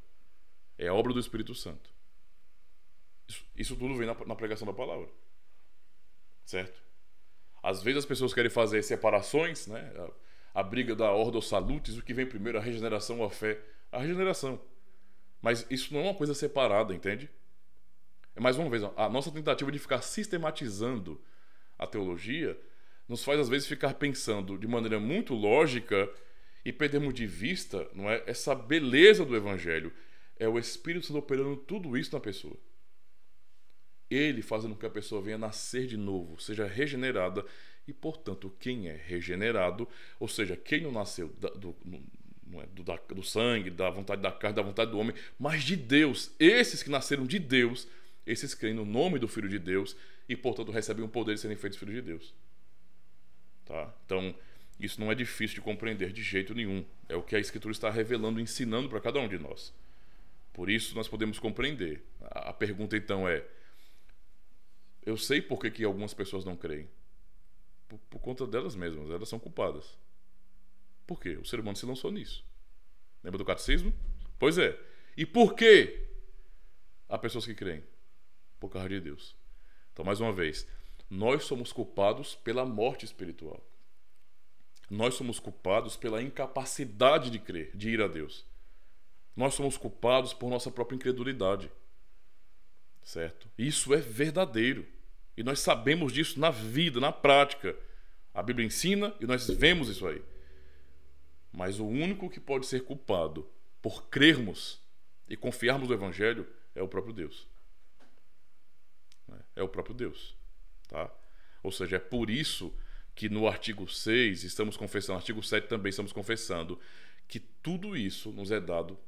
É a obra do Espírito Santo. Isso tudo vem na pregação da palavra. Certo? Às vezes as pessoas querem fazer separações, né? A briga da Ordo Salutis, o que vem primeiro, a regeneração ou a fé? A regeneração. Mas isso não é uma coisa separada, entende? Mais uma vez, a nossa tentativa de ficar sistematizando a teologia nos faz às vezes ficar pensando de maneira muito lógica e perdermos de vista, não é, essa beleza do Evangelho. É o Espírito Santo operando tudo isso na pessoa. Ele fazendo com que a pessoa venha nascer de novo, seja regenerada. E, portanto, quem é regenerado, ou seja, quem não nasceu do sangue, da vontade da carne, da vontade do homem, mas de Deus, esses que nasceram de Deus, esses creem no nome do Filho de Deus e, portanto, recebem o poder de serem feitos filhos de Deus. Tá? Então, isso não é difícil de compreender de jeito nenhum. É o que a Escritura está revelando, ensinando para cada um de nós. Por isso, nós podemos compreender. A pergunta, então, é: eu sei por que algumas pessoas não creem. Por conta delas mesmas. Elas são culpadas. Por quê? O ser humano se lançou nisso. Lembra do catecismo? Pois é. E por que há pessoas que creem? Por causa de Deus. Então, mais uma vez, nós somos culpados pela morte espiritual. Nós somos culpados pela incapacidade de crer, de ir a Deus. Nós somos culpados por nossa própria incredulidade. Certo? Isso é verdadeiro. E nós sabemos disso na vida, na prática. A Bíblia ensina e nós vemos isso aí. Mas o único que pode ser culpado por crermos e confiarmos no Evangelho é o próprio Deus. É o próprio Deus. Tá? Ou seja, é por isso que no artigo 6 estamos confessando, no artigo 7 também estamos confessando que tudo isso nos é dado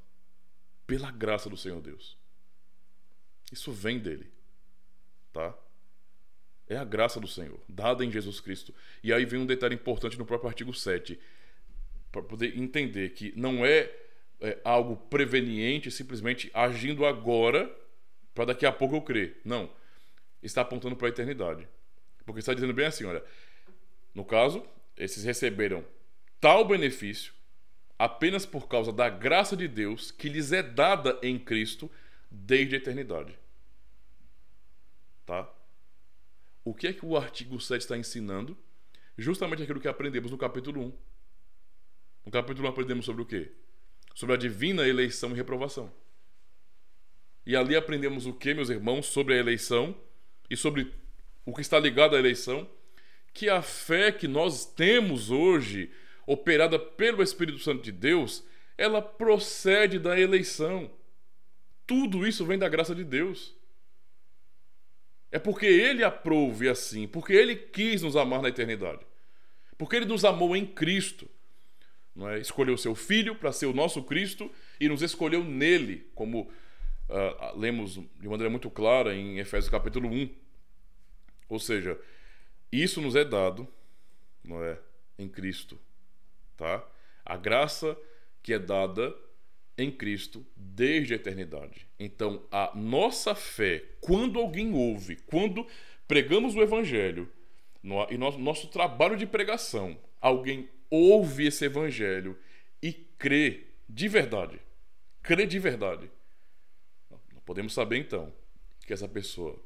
pela graça do Senhor Deus. Isso vem dele. Tá? É a graça do Senhor, dada em Jesus Cristo. E aí vem um detalhe importante no próprio artigo 7, para poder entender que não é algo preveniente, simplesmente agindo agora, para daqui a pouco eu crer. Não. Está apontando para a eternidade. Porque está dizendo bem assim, olha, no caso, esses receberam tal benefício apenas por causa da graça de Deus que lhes é dada em Cristo desde a eternidade. Tá? O que é que o artigo 7 está ensinando? Justamente aquilo que aprendemos no capítulo 1. No capítulo 1 aprendemos sobre o quê? Sobre a divina eleição e reprovação. E ali aprendemos o que, meus irmãos, sobre a eleição e sobre o que está ligado à eleição, que a fé que nós temos hoje, operada pelo Espírito Santo de Deus, ela procede da eleição. Tudo isso vem da graça de Deus. É porque Ele aprove assim, porque Ele quis nos amar na eternidade, porque Ele nos amou em Cristo. Não é? Escolheu o seu Filho para ser o nosso Cristo e nos escolheu nele, como lemos de maneira muito clara em Efésios capítulo 1. Ou seja, isso nos é dado, não é, em Cristo, tá? A graça que é dada em Cristo desde a eternidade. Então, a nossa fé, quando alguém ouve, quando pregamos o Evangelho, e nosso trabalho de pregação, alguém ouve esse Evangelho e crê de verdade, nós podemos saber então que essa pessoa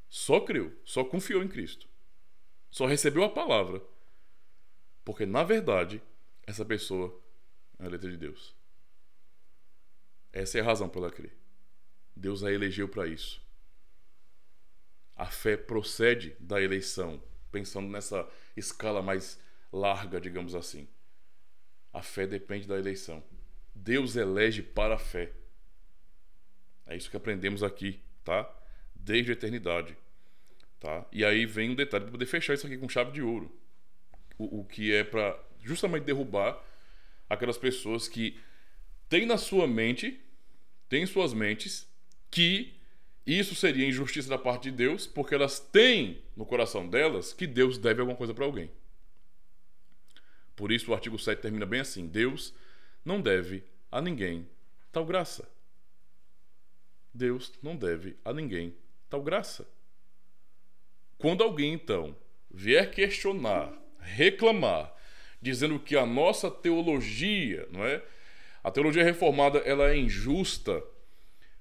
só creu, só confiou em Cristo, só recebeu a palavra, porque na verdade essa pessoa é a letra de Deus. Essa é a razão pela crer. Deus a elegeu para isso. A fé procede da eleição, pensando nessa escala mais larga, digamos assim. A fé depende da eleição. Deus elege para a fé. É isso que aprendemos aqui, tá? Desde a eternidade, tá? E aí vem um detalhe para poder fechar isso aqui com chave de ouro. O que é para justamente derrubar aquelas pessoas que têm na sua mente, têm em suas mentes, que isso seria injustiça da parte de Deus, porque elas têm no coração delas que Deus deve alguma coisa para alguém. Por isso o artigo 7 termina bem assim: Deus não deve a ninguém tal graça. Deus não deve a ninguém tal graça. Quando alguém, então, vier questionar, reclamar, dizendo que a nossa teologia, não é? A teologia reformada, ela é injusta,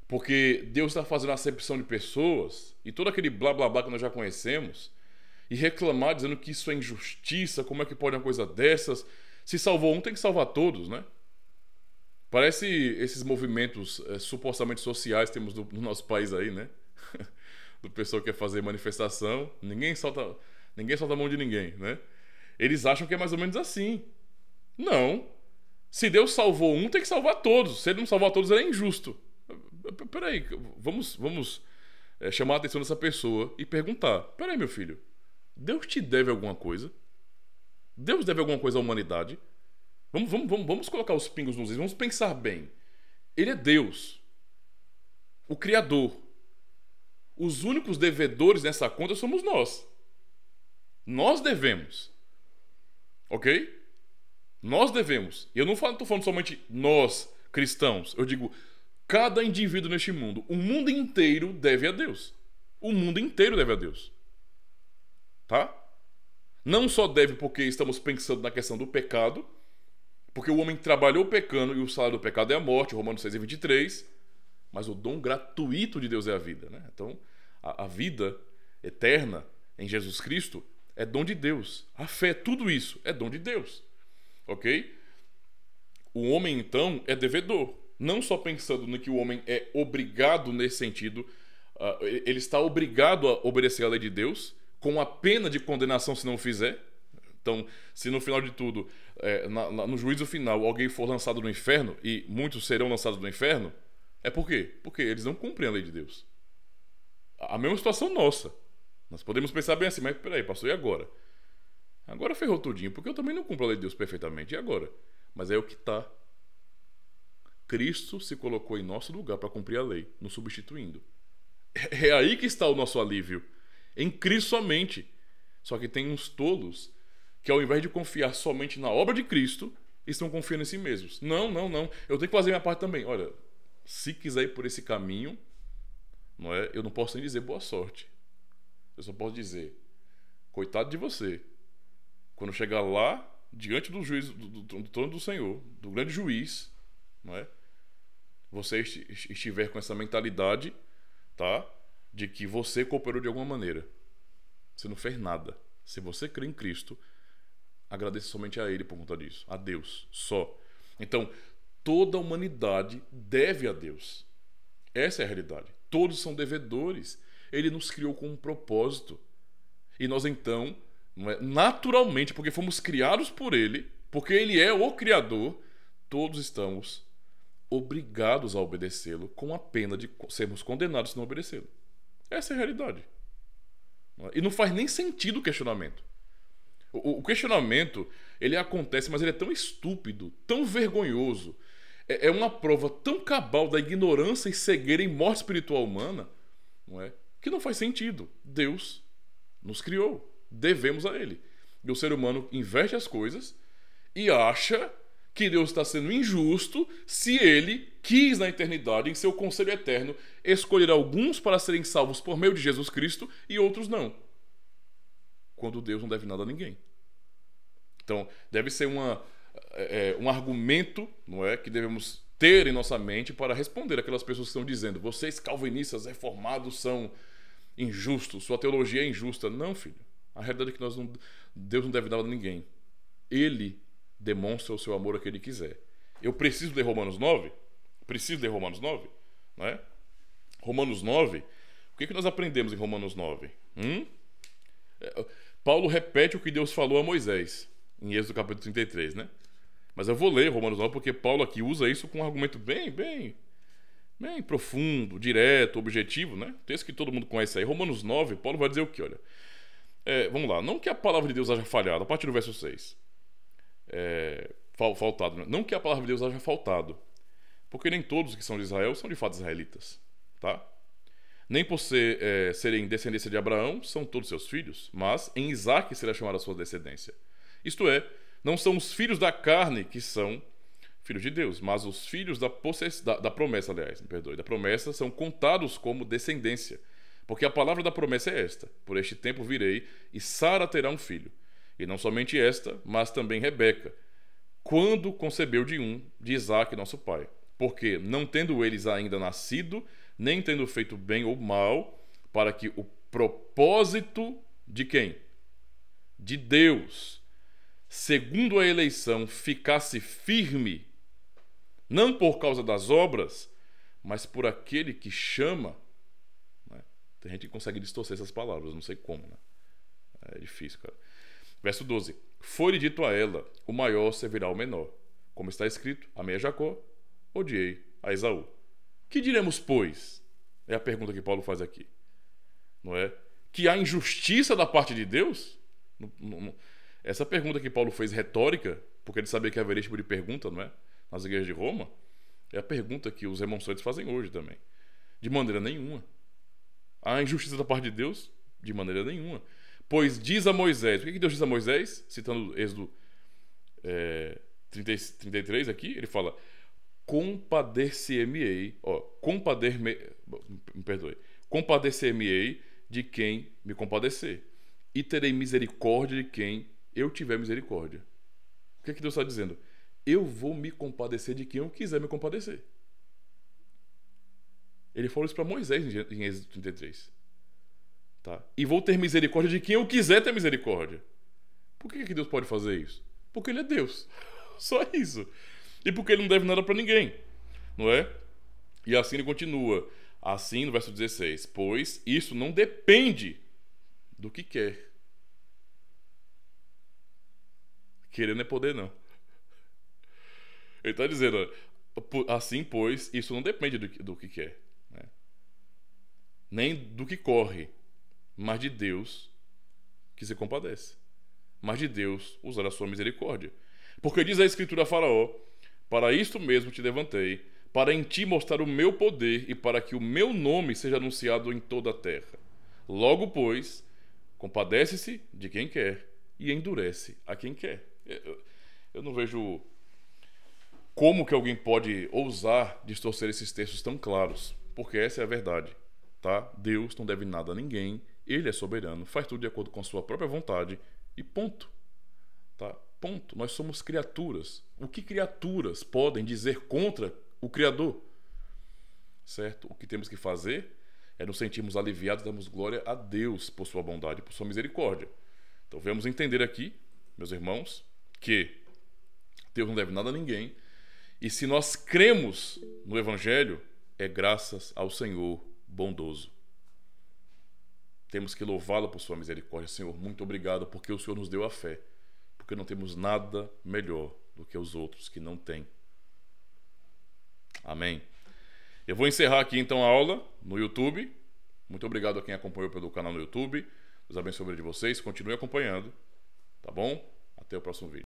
porque Deus está fazendo acepção de pessoas, e todo aquele blá blá blá que nós já conhecemos, e reclamar dizendo que isso é injustiça, como é que pode uma coisa dessas? Se salvou um, tem que salvar todos, né? Parece esses movimentos supostamente sociais que temos no nosso país aí, né? Do pessoal que quer fazer manifestação, ninguém solta a mão de ninguém, né? Eles acham que é mais ou menos assim. Não. Se Deus salvou um, tem que salvar todos. Se ele não salvar todos, ele é injusto. Peraí, vamos chamar a atenção dessa pessoa e perguntar: peraí, meu filho, Deus te deve alguma coisa? Deus deve alguma coisa à humanidade? Vamos colocar os pingos nos is, vamos pensar bem. Ele é Deus, o Criador. Os únicos devedores nessa conta somos nós. Nós devemos. Ok? Nós devemos. E eu não estou falando somente nós, cristãos. Eu digo, cada indivíduo neste mundo. O mundo inteiro deve a Deus. O mundo inteiro deve a Deus. Tá? Não só deve porque estamos pensando na questão do pecado, porque o homem trabalhou pecando e o salário do pecado é a morte, Romanos 6:23, mas o dom gratuito de Deus é a vida, né? Então, a vida eterna em Jesus Cristo é dom de Deus. A fé, tudo isso é dom de Deus. Ok? O homem, então, é devedor. Não só pensando no que o homem é obrigado nesse sentido, ele está obrigado a obedecer à lei de Deus, com a pena de condenação se não o fizer. Então, se no final de tudo, no juízo final, alguém for lançado no inferno, e muitos serão lançados no inferno, é por quê? Porque eles não cumprem a lei de Deus. A mesma situação nossa. Nós podemos pensar bem assim, mas peraí, pastor, e agora? Agora ferrou tudinho, porque eu também não cumpro a lei de Deus perfeitamente. E agora? Mas é o que está. Cristo se colocou em nosso lugar para cumprir a lei, nos substituindo. É aí que está o nosso alívio. Em Cristo somente. Só que tem uns tolos que, ao invés de confiar somente na obra de Cristo, estão confiando em si mesmos. Não. Eu tenho que fazer minha parte também. Olha, se quiser ir por esse caminho, não é? Eu não posso nem dizer boa sorte. Eu só posso dizer, Coitado de você. Quando chegar lá, diante do juiz, do trono do Senhor, do grande juiz, não é? Você estiver com essa mentalidade, tá? De que você cooperou de alguma maneira. Você não fez nada. Se você crê em Cristo, agradeça somente a Ele por conta disso. A Deus, só. Então, toda a humanidade deve a Deus. Essa é a realidade. Todos são devedores. Ele nos criou com um propósito. E nós então, naturalmente, porque fomos criados por Ele, porque Ele é o Criador, todos estamos obrigados a obedecê-lo, com a pena de sermos condenados se não obedecê-lo. Essa é a realidade. E não faz nem sentido o questionamento. O questionamento, ele acontece, mas ele é tão estúpido, tão vergonhoso, é uma prova tão cabal da ignorância e cegueira e morte espiritual humana, não é? Que não faz sentido. Deus nos criou, devemos a Ele. E o ser humano inverte as coisas e acha que Deus está sendo injusto se Ele quis na eternidade, em seu conselho eterno, escolher alguns para serem salvos por meio de Jesus Cristo e outros não. Quando Deus não deve nada a ninguém. Então, deve ser um argumento, não é, que devemos ter em nossa mente para responder aquelas pessoas que estão dizendo: vocês calvinistas reformados são injustos, sua teologia é injusta. Não, filho. A realidade é que Deus não deve nada a ninguém. Ele demonstra o seu amor a quem Ele quiser. Eu preciso ler Romanos 9? Preciso ler Romanos 9? Não é? Romanos 9, o que nós aprendemos em Romanos 9? Paulo repete o que Deus falou a Moisés, em Êxodo capítulo 33, né? Mas eu vou ler Romanos 9 porque Paulo aqui usa isso com um argumento bem profundo, direto, objetivo, né? Texto que todo mundo conhece aí. Romanos 9, Paulo vai dizer o quê? Olha, vamos lá. Não que a palavra de Deus haja falhado, a partir do verso 6. Faltado, né? Não que a palavra de Deus haja faltado, porque nem todos que são de Israel são de fato israelitas, tá? Nem por serem descendência de Abraão são todos seus filhos, mas em Isaque será chamada a sua descendência. Isto é, não são os filhos da carne que são filhos de Deus, mas os filhos da promessa, aliás, me perdoe, da promessa são contados como descendência, porque a palavra da promessa é esta: por este tempo virei e Sara terá um filho. E não somente esta, mas também Rebeca, quando concebeu de Isaque, nosso pai. Porque, não tendo eles ainda nascido, nem tendo feito bem ou mal, para que o propósito de quem? De Deus, segundo a eleição, ficasse firme, não por causa das obras, mas por aquele que chama. Né? Tem gente que consegue distorcer essas palavras, não sei como, né? É difícil, cara. Verso 12. Foi-lhe dito a ela: o maior servirá ao menor. Como está escrito: amei a Jacó, odiei a Esaú. Que diremos, pois? É a pergunta que Paulo faz aqui. Não é? Que há injustiça da parte de Deus? Essa pergunta que Paulo fez, retórica, porque ele sabia que haveria esse tipo de pergunta, não é? Nas igrejas de Roma, é a pergunta que os remonstrantes fazem hoje também. De maneira nenhuma. Há injustiça da parte de Deus? De maneira nenhuma. Pois diz a Moisés, o que Deus diz a Moisés? Citando Êxodo 33 aqui, ele fala: compadecer-me-ei de quem me compadecer, e terei misericórdia de quem eu tiver misericórdia. O que Deus está dizendo? Eu vou me compadecer de quem eu quiser me compadecer. Ele falou isso para Moisés em Êxodo 33. Tá? E vou ter misericórdia de quem eu quiser ter misericórdia. Por que Deus pode fazer isso? Porque Ele é Deus. Só isso. E porque Ele não deve nada para ninguém. Não é? E assim ele continua. Assim, no verso 16: pois isso não depende do que quer. Querer não é poder, não. Ele está dizendo: assim, pois, isso não depende do que quer. Né? Nem do que corre. Mas de Deus que se compadece. Mas de Deus usar a sua misericórdia. Porque diz a Escritura a Faraó: para isto mesmo te levantei, para em ti mostrar o meu poder e para que o meu nome seja anunciado em toda a terra. Logo, pois, compadece-se de quem quer e endurece a quem quer. Eu não vejo como que alguém pode ousar distorcer esses textos tão claros, porque essa é a verdade. Tá? Deus não deve nada a ninguém Ele é soberano, faz tudo de acordo com a sua própria vontade e ponto. Tá? Ponto. Nós somos criaturas. O que criaturas podem dizer contra o Criador? Certo? O que temos que fazer é nos sentirmos aliviados, darmos glória a Deus por sua bondade, por sua misericórdia. Então vamos entender aqui, meus irmãos, que Deus não deve nada a ninguém. E se nós cremos no Evangelho, é graças ao Senhor bondoso. Temos que louvá-lo por sua misericórdia. Senhor, muito obrigado porque o Senhor nos deu a fé. Porque não temos nada melhor do que os outros que não têm. Amém. Eu vou encerrar aqui então a aula no YouTube. Muito obrigado a quem acompanhou pelo canal no YouTube. Deus abençoe a vida de vocês. Continue acompanhando. Tá bom? Até o próximo vídeo.